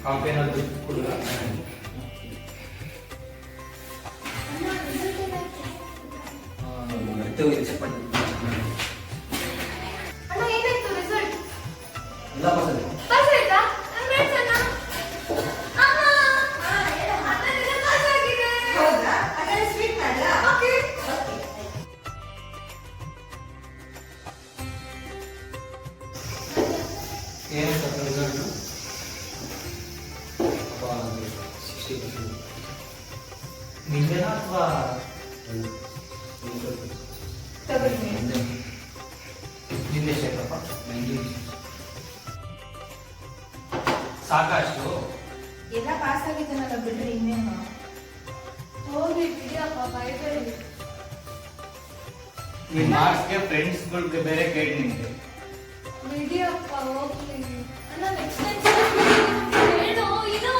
Coffee ಏನಾದ್ರು ಕುಡಿದ check ಮಾಡಿ ಎಲ್ಲ ನಿಂದೆನಾ ಅಥವಾ ನಿಂದೆ ಶೇಖಪ್ಪ ಸಾಕಷ್ಟು ಎಲ್ಲ ಪಾಸ್ ಆಗಿದ್ದಾನಲ್ಲ ಬಿಡ್ರಿ ಇನ್ನೇನು ಹೋಗಿ ಬಿಡಿಯಪ್ಪ ಬೈಬೇಡಿ. ನಿಮ್ಮ ಮಾರ್ಕ್ಸ್ಗೆ ಫ್ರೆಂಡ್ಸ್ಗಳಿಗೆ ಬೇರೆ ಗೈಡ್ ನಿಮಗೆ ಬಿಡಿಯಪ್ಪ ಹೋಗ್ಲಿ ಅಣ್ಣ ನೆಕ್ಸ್ಟ್ ಏನು ಇದು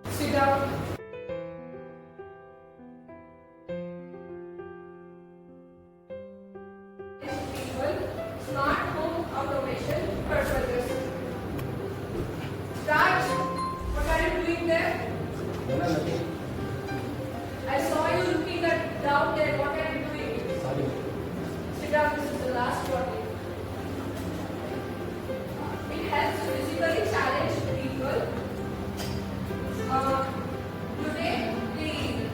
Sit down. Smart home automation purposes. Raj, what are you doing there? I saw you looking down there. What are you doing? Sit down. This is the last warning. It helps physically challenged people. Today, please.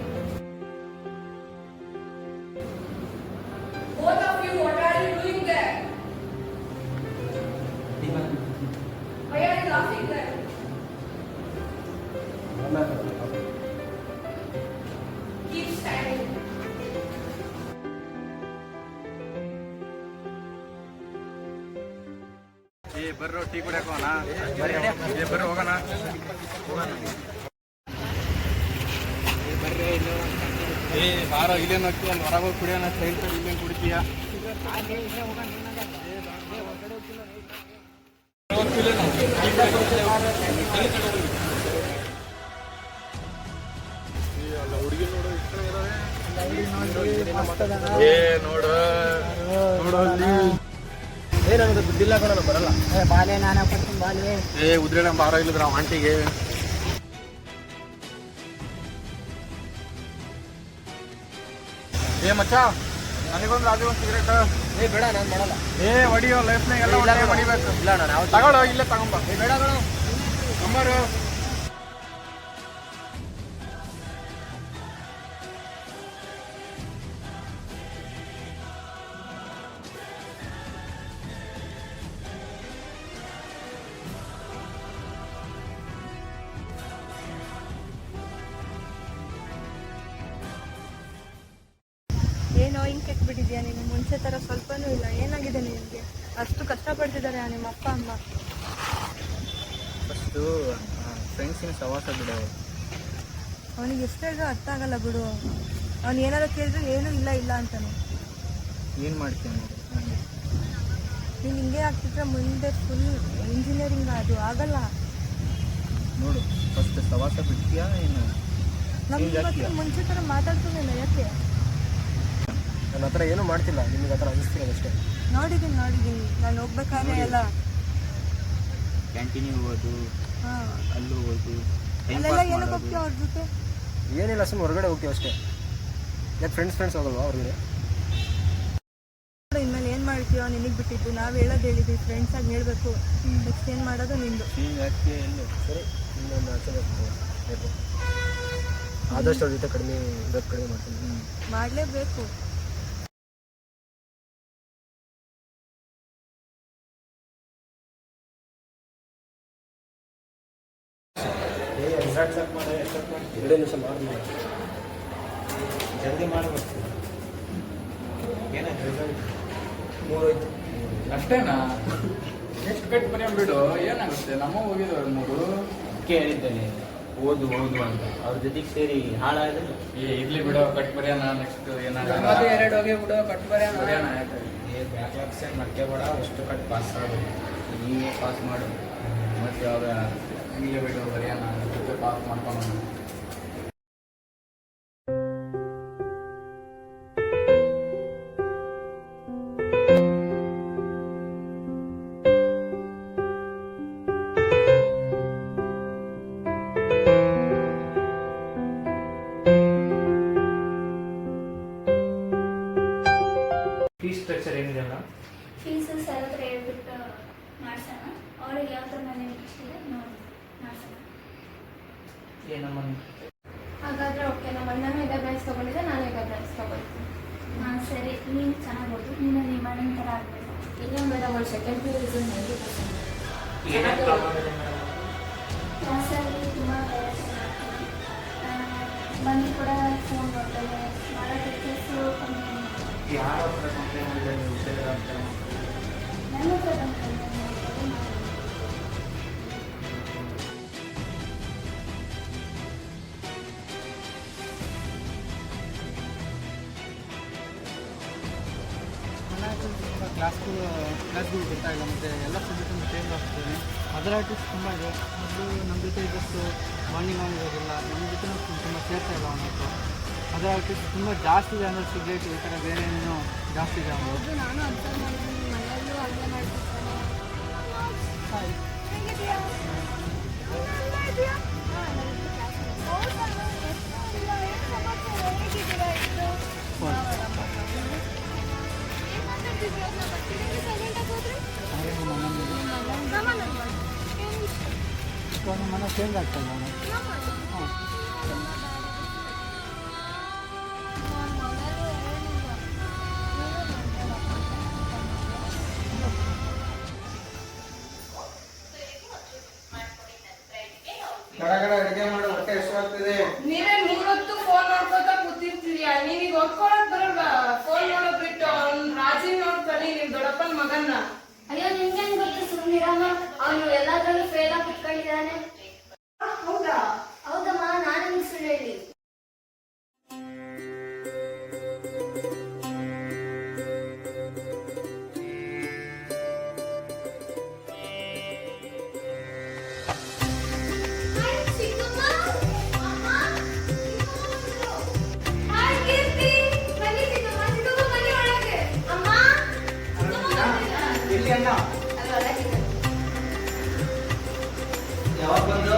Both of you, what are you doing there? Why are you laughing there? Keep standing. ಬರ್ರೋ tea ಕುಡಿಯಕ್ಕೆ ಹೋಗೋಣ ಬರ್ರಿ ಹೋಗೋಣ ಬಾರೋ ಇಲ್ಲೇನು ಹೋಗ್ತೀಯ ಅಲ್ಲಿ ಹೊರಗೆ ಹೋಗಿ ಕುಡಿಯೋಣ ಸ್ಟೈಲ್ ಕಡೆ ಇಲ್ಲೇನು ಕುಡಿತೀಯ ಹುಡುಗಿ ನೋಡು ನೋಡು ನೋಡು ಅಲ್ಲಿ ನನಗೆ ದುಡ್ಡಿಲ್ಲ ಕಣ ಬರಲ್ಲ ಬಾಲೆ ನಾನು ಕೊಡ್ತೀನಿ ಬಾಲೆ ಉದ್ರೇಣ ಬಾರೋ ಇಲ್ಲದ್ರ ಆಂಟಿಗೆ ಮಚ್ಚ ನನಗೊಂದು ರಾಜು ಒಂದು ಸಿಗರೇಟ್ ಬೇಡ ನಾನು ಮಾಡಲ್ಲ ಹೊಡಿಯೋ ಲೈಫ್ನಾಗ ಎಲ್ಲ ಹೊಡಿಬೇಕು ಇಲ್ಲ ನಾನು ತಗೊಳ್ಳೋ ಇಲ್ಲೇ ತಗೊಂಬ ಬೇಡ ನಂಬರು ಏನೋ ಹಿಂಗೆ ಕೆಟ್ಬಿಟ್ಟಿದ್ಯಾ ನೀನು ಮುಂಚೆ ಥರ ಸ್ವಲ್ಪನೂ ಇಲ್ಲ ಏನಾಗಿದೆ ನಿನಗೆ ಅಷ್ಟು ಕಷ್ಟಪಡ್ತಿದ್ದಾರೆ ನಿಮ್ಮ ಅಪ್ಪ ಅಮ್ಮ ಫಸ್ಟು ಫ್ರೆಂಡ್ಸಿನ ಸವಾಸ ಬಿಡೋ ಅವನಿಗೆ ಎಷ್ಟು ಹೇಳಿದ್ರು ಅರ್ಥ ಆಗಲ್ಲ ಬಿಡು ಅವ್ನು ಏನಾದ್ರು ಕೇಳಿದ್ರೆ ಏನೂ ಇಲ್ಲ ಇಲ್ಲ ಅಂತಾನೆ ಏನು ಮಾಡ್ತೀನಿ ನೀನು ಹಿಂಗೆ ಆಗ್ತಿದ್ರೆ ಮುಂದೆ ಫುಲ್ ಇಂಜಿನಿಯರಿಂಗ್ ಅದು ಆಗಲ್ಲ ನೋಡು ಫಸ್ಟ್ ಸವಾಸ ಬಿಡ್ತೀಯಾ ಏನು ನಮ್ಗೆ ಮುಂಚೆ ಥರ ಮಾತಾಡ್ತೀವಿ ಯಾಕೆ ನನ್ನ ಹತ್ರ ಏನೂ ಮಾಡ್ತಿಲ್ಲ ನಿಮಗೆ ಹತ್ರ ಅನಿಸ್ತಿರೋದು ಅಷ್ಟೇ ನೋಡಿದ್ದೀನಿ ನಾನು ಹೋಗ್ಬೇಕಾದ್ರೆ ಎಲ್ಲ ಕ್ಯಾಂಟೀನಿಗೆ ಹೋಗೋದು ಹಾಂ ಅಲ್ಲಿ ಹೋಗೋದು ಅಲ್ಲೆಲ್ಲ ಏನಕ್ಕೆ ಹೋಗ್ತೀವಿ ಅವ್ರ ಜೊತೆ ಏನಿಲ್ಲ ಸುಮ್ಮನೆ ಹೊರಗಡೆ ಹೋಗ್ತೀವಿ ಅಷ್ಟೇ ಯಾಕೆ ಫ್ರೆಂಡ್ಸ್ ಹೋಗಲ್ವಾ ಹೊರಗಡೆ ಇನ್ಮೇಲೆ ಏನು ಮಾಡಿ ಹೇಳ್ತೀಯೋ ನಿನಗೆ ಬಿಟ್ಟಿದ್ದು, ನಾವು ಹೇಳೋದು ಹೇಳಿದ್ವಿ, ಫ್ರೆಂಡ್ಸಾಗಿ ಹೇಳಬೇಕು. ನೆಕ್ಸ್ಟ್ ಏನು ಮಾಡೋದು ನಿಂದು. ಯಾಕೆ ಎಲ್ಲಿ ಸರಿ ಇನ್ನೊಂದು ಆಚೆ ಆದಷ್ಟು ಅವ್ರ ಜೊತೆ ಕಡಿಮೆ ಇರೋದು ಕಡಿಮೆ ಮಾಡ್ತೀನಿ. ಮಾಡಲೇಬೇಕು. ಎರಡೇ ನಿಮಿಷ ಮಾಡಿ ಜಲ್ದಿ ಮಾಡಬೇಕು. ಏನಾಯ್ತು ರಿಸಲ್ಟ್? 3 ಹೋಯ್ತು. ಅಷ್ಟೇನಾ? ಎಷ್ಟು ಕಟ್ ಬರೆಯ ಬಿಡು, ಏನಾಗುತ್ತೆ? ನಮ್ಮ ಹೋಗಿದ್ರು 3. ಹೇಳಿದ್ದೇನೆ ಓದು ಅಂತ ಅವ್ರ ಜೊತೆಗೆ ಸೇರಿ ಹಾಳಾದ್ರೆ ಇರ್ಲಿ ಬಿಡು, ಕಟ್ ಬರೆಯೋಣ. ನೆಕ್ಸ್ಟ್ ಏನಾಗಲ್ಲ. 2 ಹೋಗಿ ಬಿಡು, ಕಟ್ ಬರೆಯೋಣ ಆಯ್ತು. ಬ್ಯಾಕ್ಲಾಗ್ಸ್ ಏನು ಮಾಡ್ಕೋಬೇಡ, ಅಷ್ಟು ಕಟ್ ಪಾಸ್ ಆಗೋದು. ನೀವೇ ಪಾಸ್ ಮಾಡು. ಮತ್ತೆ ಯಾವಾಗ ಹಂಗೆ ಬಿಡು, ಬರೆಯೋಣ. ಜೊತೆ ಪಾಸ್ ಮಾಡ್ಕೊಂಡು ಫೀಸ್ ಸ್ಟ್ರಕ್ಚರ್ ಏನಿದೆ ಅಲ್ಲ, ಫೀಸು ಸರ್ ಹತ್ರ ಹೇಳ್ಬಿಟ್ಟು ಮಾಡ್ಸೋಣ. ಅವ್ರಿಗೆ ಯಾವ ಥರ ಮನೆ ಇಂಟ್ರೆಸ್ಟ್ ಇದೆ ನೋಡಿ ಮಾಡ್ಸೋಣ. ಏನಮ್ಮ ಹಾಗಾದ್ರೆ ಓಕೆ, ನಮ್ಮ ಅಣ್ಣನೂ ಇದೇ ಬ್ರಾಂಚ್ ತೊಗೊಂಡಿದ್ದೆ, ನಾನು ಇದೇ ಬ್ರಾಂಚ್ ತೊಗೊಳ್ತೀನಿ. ಹಾಂ ಸರಿ, ನೀನು ಚೆನ್ನಾಗಿ ಓದು. ನೀನು ನಿಮ್ಮ ಅಣ್ಣನ ಥರ ಆಗಬೇಕು. ಇನ್ನೊಂದು ಮೇಡಮ್ ಅವ್ಳು ಸೆಕೆಂಡ್ ಪಿ ಯು ರಿಸಲ್ಟ್ 90%. ಏನೇನು ಪ್ರಾಬ್ಲಮ್ ಇದೆ ಮೇಡಮ್? ಕ್ಲಾಸಲ್ಲಿ ತುಂಬ ಬಂದು ಕೂಡ ಫೋನ್ ಮಾಡ್ತಾರೆ, ಮಾಡೋ ಟೀಚರ್ಸು ಕಮ್ಮಿ. ಯಾರ ಹತ್ರ ಕಂಪ್ಲೇಂಟ್ ಮಾಡಿದ್ರೆ ನೀವು ಹುಷಾರ ಅಂತ? ನನ್ನ ಹತ್ರ ಬಂದು ಕಂಪ್ಲೇಂಟ್ ಮಾಡ್ತಾರೆ, ಮಾಡಿ. ಕ್ಲಾಸ್ಗಳು ಗೊತ್ತಾಗಿಲ್ಲ, ಮತ್ತು ಎಲ್ಲ ಸಬ್ಜೆಕ್ಟನ್ನು ಚೇಂಜ್ ಆಗ್ತದೆ. ಅದರ್ ಆರ್ಟಿಸ್ಟ್ ತುಂಬ ಇದೆ. ಮೊದಲು ನಮ್ಮ ಜೊತೆ ಇದ್ದಷ್ಟು ಬಾಂಡಿಂಗ್ ಇರೋದಿಲ್ಲ, ನಮ್ಮ ಜೊತೆ ತುಂಬ ಸೇರ್ತಾ ಇಲ್ಲ ಅವನ ಹತ್ರ. ಅದರ್ ಆರ್ಟಿಸ್ಟ್ ತುಂಬ ಜಾಸ್ತಿ ಇದೆ ಅಂದರೆ ಸಿಗರೇಟ್ ಈ ಥರ ಬೇರೆ ಏನೋ ಜಾಸ್ತಿ ಇದೆ ಅವನು. ಹೌದು, ನಾನು ಅಬ್ಸರ್ವ್ ಮಾಡಿದ್ದೀನಿ, ಮನೆಯಲ್ಲೂ ಹಂಗೆ ಮಾಡ್ತಿರ್ತಾನೆ. ನಮ್ಮ ಮನೆ ಚೇಂಜ್ ಆಗ್ತಾಯಿಲ್ಲ ಅವನು. ಹಾಂ, ಅಡುಗೆ ಮಾಡು, ಹೊಟ್ಟೆ ಎಷ್ಟಾಗ್ತಿದೆ. ನೀವೇ 3 ಹೊತ್ತು ಫೋನ್ ನೋಡ್ಕೊತಾ ಕೂತಿರ್ತೀಯ. ನೀವೀಗ ಓದ್ಕೊಳಕ್ ಬರಲ್ವಾ? ಫೋನ್ ನೋಡೋದ್ ಬಿಟ್ಟು ಅವ್ನು ರಾಜಿನ್ ನೋಡ್ ಕಲಿ, ನಿಮ್ ದೊಡ್ಡಪ್ಪನ ಮಗನ್ನ. ಅಯ್ಯೋ, ನಿಮ್ಗೇನು ಗೊತ್ತು? ಸುಮ್ಮನಿರಮ್ಮ. ಅವನು ಎಲ್ಲದರಲ್ಲೂ ಫೇಲ್ ಆಗಿ ಕುತ್ಕೊಂಡಿದ್ದಾನೆ. ಹೌದಾ? ಹೌದಮ್ಮ, ನಾನು ನಿಮ್ಗೆ ಸುಳ್ಳು ಹೇಳಿ. ಇಲ್ಲಿ ಅಣ್ಣ ಯಾವಾಗ ಬಂದು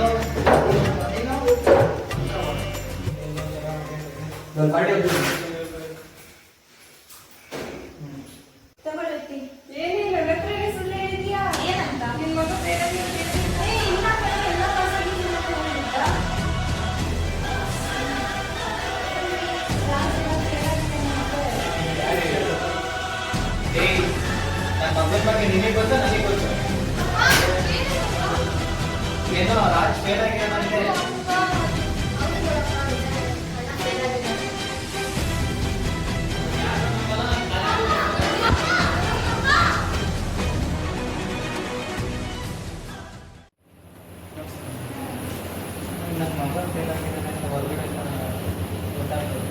ತಗೊಳ್ಳಿ. ಏನಿಲ್ಲ, ನನ್ನ ಹತ್ರನೇ ಸುಳ್ಳು ಹೇಳಿದ್ಯಾ? ಏನಂತ? ನಿನ್ ಮಗ ಬೇರೆ ಇಲ್ಲ ಕಣೆ, ಎಲ್ಲ ಪಾಸಾಗಿದ್ದೀನಿ ಅಂತ ಹೇಳಿದ್ದ. ನನ್ನ ಮಗನ ಬಗ್ಗೆ ನಿನಗೆ ಗೊತ್ತಾ ನನಗೆ ಗೊತ್ತು? ಏನೋ ರಾಜ್ ಫೇಲ್ ಆಗಿರೋದಂತೆ. ನನ್ನ ಮಗ ಫೇಲ್ ಆಗಿದ್ದಾನೆ ಅಂತ ಹೊರಗಡೆ ಗೊತ್ತಾಗ್ತದೆ.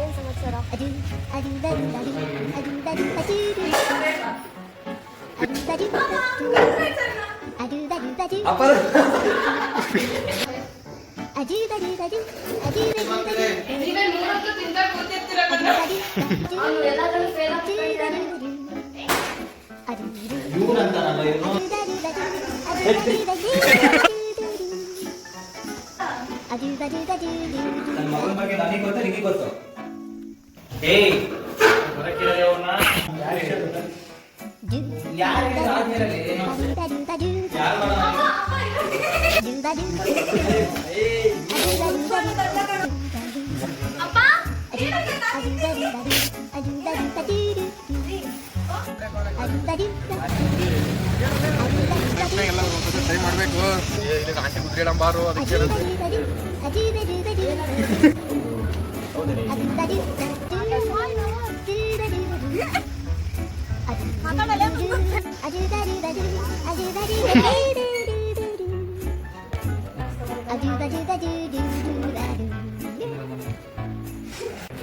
ಏನ್ ಸಮಾಚಾರ? ನೀವೇ ಮೂರೊತ್ತು ತಿಂತಾ ಕೂತಿರ್ತೀರಲ್ಲ. ಅವ್ನು ಎಲ್ಲಾದ್ರಲ್ಲೂ fail ಆಗ್ತಿದ್ದಾನೆ. ಇವನಂತಾನಲ್ಲ ಇವನು. ನನ್ನ ಮಗನ ಬಗ್ಗೆ ನನಗೆ ಗೊತ್ತು ನಿಮಗೆ ಗೊತ್ತು. ಏಯ್ ಹೊರಕಿರಲಿ ಅವ್ರನ್ನ. ಯಾರು ಹೇಳಿದ್ರು ಆದ್ಮೇಲೆ ಯಾರು ಮಾಡೋದು? ಟ್ರೈ ಮಾಡಬೇಕು. ಇಲ್ಲಿ ಆಸೆ ಕುತ್ಕೊಳ್ಳೋಣ ಬಾರು ಅದಕ್ಕೆ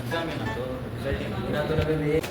ಎಕ್ಸಾಮ್ ಏನದು? ರಿಸಲ್ಟ್ ಏನು?